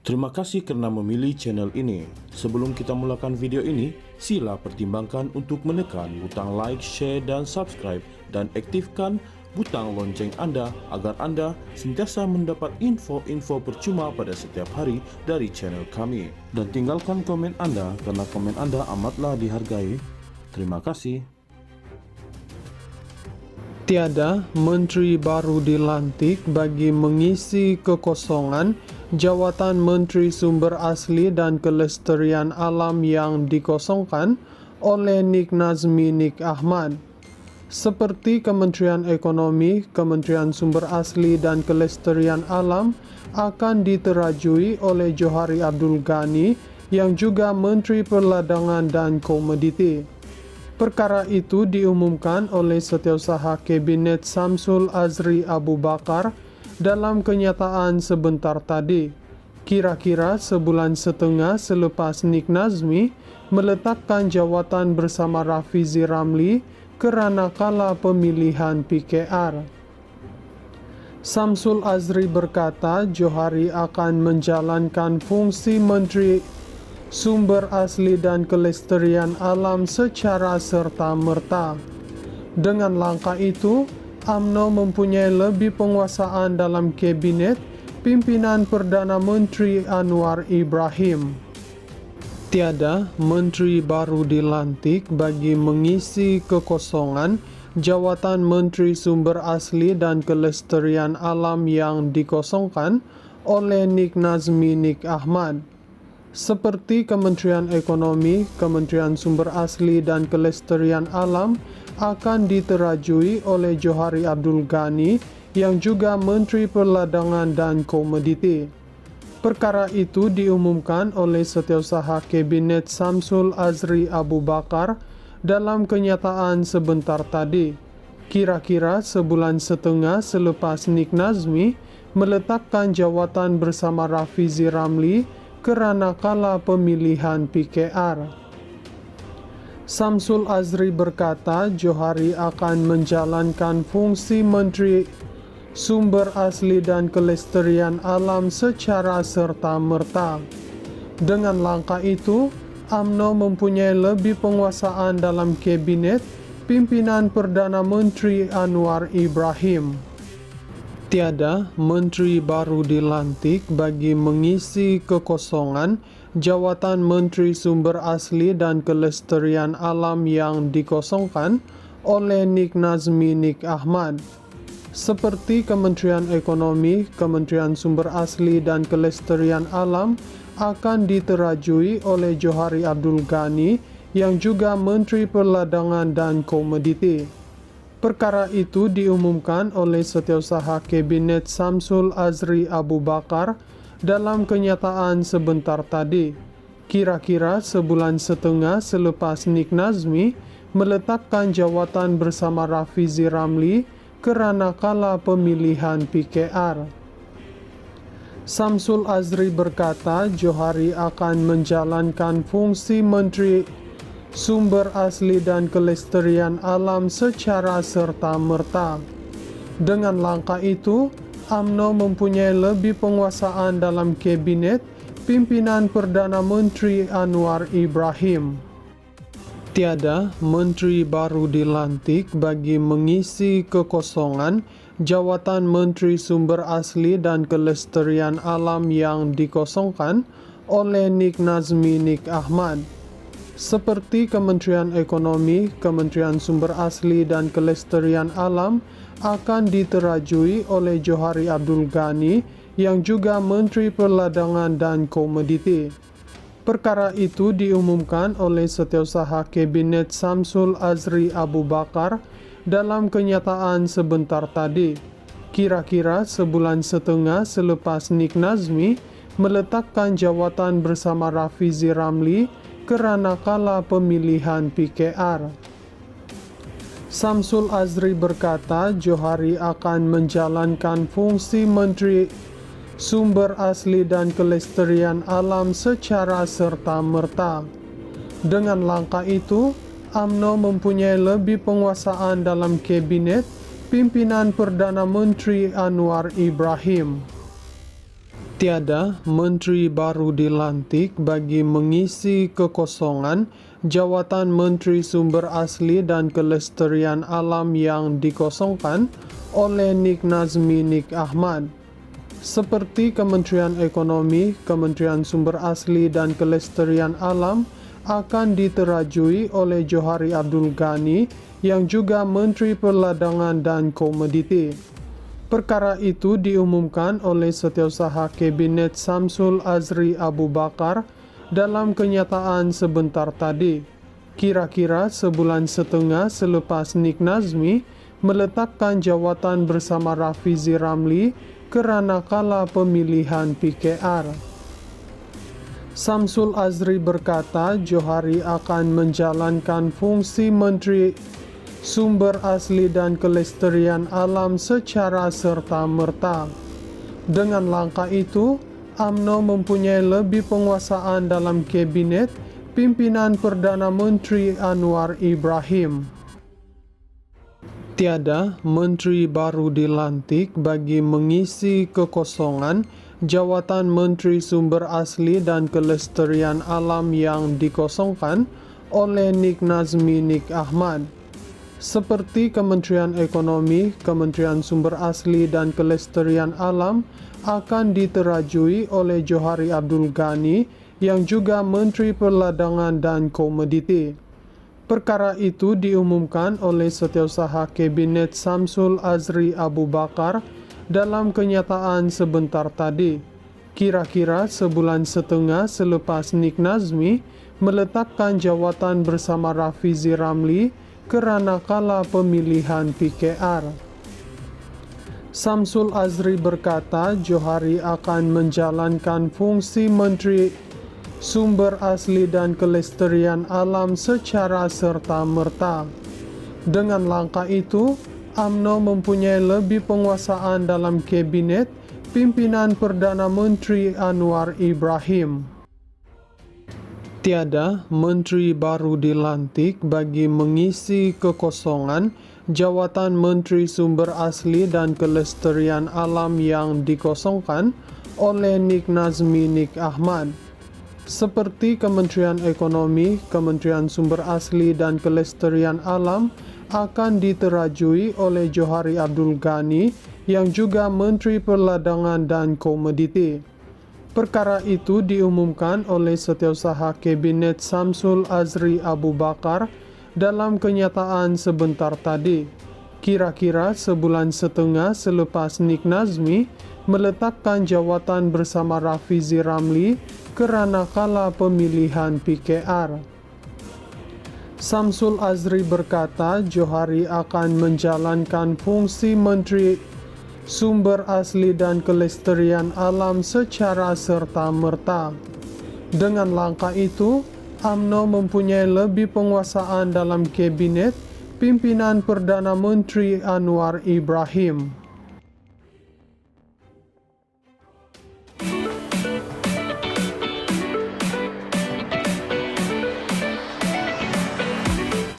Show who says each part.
Speaker 1: Terima kasih karena memilih channel ini. Sebelum kita mulakan video ini, sila pertimbangkan untuk menekan butang like, share, dan subscribe, dan aktifkan butang lonceng Anda agar Anda sentiasa mendapat info-info percuma pada setiap hari dari channel kami. Dan tinggalkan komen Anda karena komen Anda amatlah dihargai. Terima kasih.
Speaker 2: Tiada menteri baru dilantik bagi mengisi kekosongan jawatan Menteri Sumber Asli dan Kelestarian Alam yang dikosongkan oleh Nik Nazmi Nik Ahmad. Seperti Kementerian Ekonomi, Kementerian Sumber Asli dan Kelestarian Alam akan diterajui oleh Johari Abdul Ghani yang juga Menteri Perdagangan dan Komoditi. Perkara itu diumumkan oleh Setiausaha Kabinet Samsul Azri Abu Bakar dalam kenyataan sebentar tadi, kira-kira sebulan setengah selepas Nik Nazmi meletakkan jawatan bersama Rafizi Ramli kerana kala pemilihan PKR. Samsul Azri berkata Johari akan menjalankan fungsi Menteri Sumber Asli dan Kelestarian Alam secara serta-merta. Dengan langkah itu, UMNO mempunyai lebih penguasaan dalam Kabinet pimpinan Perdana Menteri Anwar Ibrahim. Tiada menteri baru dilantik bagi mengisi kekosongan jawatan Menteri Sumber Asli dan Kelestarian Alam yang dikosongkan oleh Nik Nazmi Nik Ahmad. Seperti Kementerian Ekonomi, Kementerian Sumber Asli dan Kelestarian Alam akan diterajui oleh Johari Abdul Ghani yang juga Menteri Perdagangan dan Komoditi. Perkara itu diumumkan oleh Setiausaha Kabinet Samsul Azri Abu Bakar dalam kenyataan sebentar tadi, kira-kira sebulan setengah selepas Nik Nazmi meletakkan jawatan bersama Rafizi Ramli kerana kala pemilihan PKR. Samsul Azri berkata Johari akan menjalankan fungsi Menteri Sumber Asli dan Kelestarian Alam secara serta-merta. Dengan langkah itu, UMNO mempunyai lebih penguasaan dalam Kabinet pimpinan Perdana Menteri Anwar Ibrahim. Tiada menteri baru dilantik bagi mengisi kekosongan jawatan Menteri Sumber Asli dan Kelestarian Alam yang dikosongkan oleh Nik Nazmi Nik Ahmad. Seperti Kementerian Ekonomi, Kementerian Sumber Asli dan Kelestarian Alam akan diterajui oleh Johari Abdul Ghani yang juga Menteri Perdagangan dan Komoditi. Perkara itu diumumkan oleh Setiausaha Kabinet Samsul Azri Abu Bakar dalam kenyataan sebentar tadi, kira-kira sebulan setengah selepas Nik Nazmi meletakkan jawatan bersama Rafizi Ramli kerana kala pemilihan PKR. Samsul Azri berkata Johari akan menjalankan fungsi Menteri Sumber Asli dan Kelestarian Alam secara serta-merta. Dengan langkah itu, UMNO mempunyai lebih penguasaan dalam Kabinet pimpinan Perdana Menteri Anwar Ibrahim. Tiada menteri baru dilantik bagi mengisi kekosongan jawatan Menteri Sumber Asli dan Kelestarian Alam yang dikosongkan oleh Nik Nazmi Nik Ahmad. Seperti Kementerian Ekonomi, Kementerian Sumber Asli dan Kelestarian Alam akan diterajui oleh Johari Abdul Ghani yang juga Menteri Perdagangan dan Komoditi. Perkara itu diumumkan oleh Setiausaha Kabinet Samsul Azri Abu Bakar dalam kenyataan sebentar tadi, kira-kira sebulan setengah selepas Nik Nazmi meletakkan jawatan bersama Rafizi Ramli kerana kala pemilihan PKR. Samsul Azri berkata Johari akan menjalankan fungsi Menteri Sumber Asli dan Kelestarian Alam secara serta-merta. Dengan langkah itu, UMNO mempunyai lebih penguasaan dalam Kabinet pimpinan Perdana Menteri Anwar Ibrahim. Tiada menteri baru dilantik bagi mengisi kekosongan jawatan Menteri Sumber Asli dan Kelestarian Alam yang dikosongkan oleh Nik Nazmi Nik Ahmad. Seperti Kementerian Ekonomi, Kementerian Sumber Asli dan Kelestarian Alam akan diterajui oleh Johari Abdul Ghani yang juga Menteri Perdagangan dan Komoditi. Perkara itu diumumkan oleh Setiausaha Kabinet Samsul Azri Abu Bakar dalam kenyataan sebentar tadi, kira-kira sebulan setengah selepas Nik Nazmi meletakkan jawatan bersama Rafizi Ramli kerana kala pemilihan PKR. Samsul Azri berkata Johari akan menjalankan fungsi Menteri Sumber Asli dan Kelestarian Alam secara serta-merta. Dengan langkah itu, UMNO mempunyai lebih penguasaan dalam Kabinet pimpinan Perdana Menteri Anwar Ibrahim. Tiada menteri baru dilantik bagi mengisi kekosongan jawatan Menteri Sumber Asli dan Kelestarian Alam yang dikosongkan oleh Nik Nazmi Nik Ahmad. Seperti Kementerian Ekonomi, Kementerian Sumber Asli dan Kelestarian Alam akan diterajui oleh Johari Abdul Ghani yang juga Menteri Perdagangan dan Komoditi. Perkara itu diumumkan oleh Setiausaha Kabinet Samsul Azri Abu Bakar dalam kenyataan sebentar tadi, kira-kira sebulan setengah selepas Nik Nazmi meletakkan jawatan bersama Rafizi Ramli kerana kala pemilihan PKR. Samsul Azri berkata Johari akan menjalankan fungsi Menteri Sumber Asli dan Kelestarian Alam secara serta-merta. Dengan langkah itu, UMNO mempunyai lebih penguasaan dalam Kabinet pimpinan Perdana Menteri Anwar Ibrahim. Tiada menteri baru dilantik bagi mengisi kekosongan jawatan Menteri Sumber Asli dan Kelestarian Alam yang dikosongkan oleh Nik Nazmi Nik Ahmad. Seperti Kementerian Ekonomi, Kementerian Sumber Asli dan Kelestarian Alam akan diterajui oleh Johari Abdul Ghani yang juga Menteri Perdagangan dan Komoditi. Perkara itu diumumkan oleh Setiausaha Kabinet Samsul Azri Abu Bakar dalam kenyataan sebentar tadi, kira-kira sebulan setengah selepas Nik Nazmi meletakkan jawatan bersama Rafizi Ramli kerana kala pemilihan PKR. Samsul Azri berkata Johari akan menjalankan fungsi Menteri Sumber Asli dan Kelestarian Alam secara serta-merta. Dengan langkah itu, UMNO mempunyai lebih penguasaan dalam Kabinet pimpinan Perdana Menteri Anwar Ibrahim.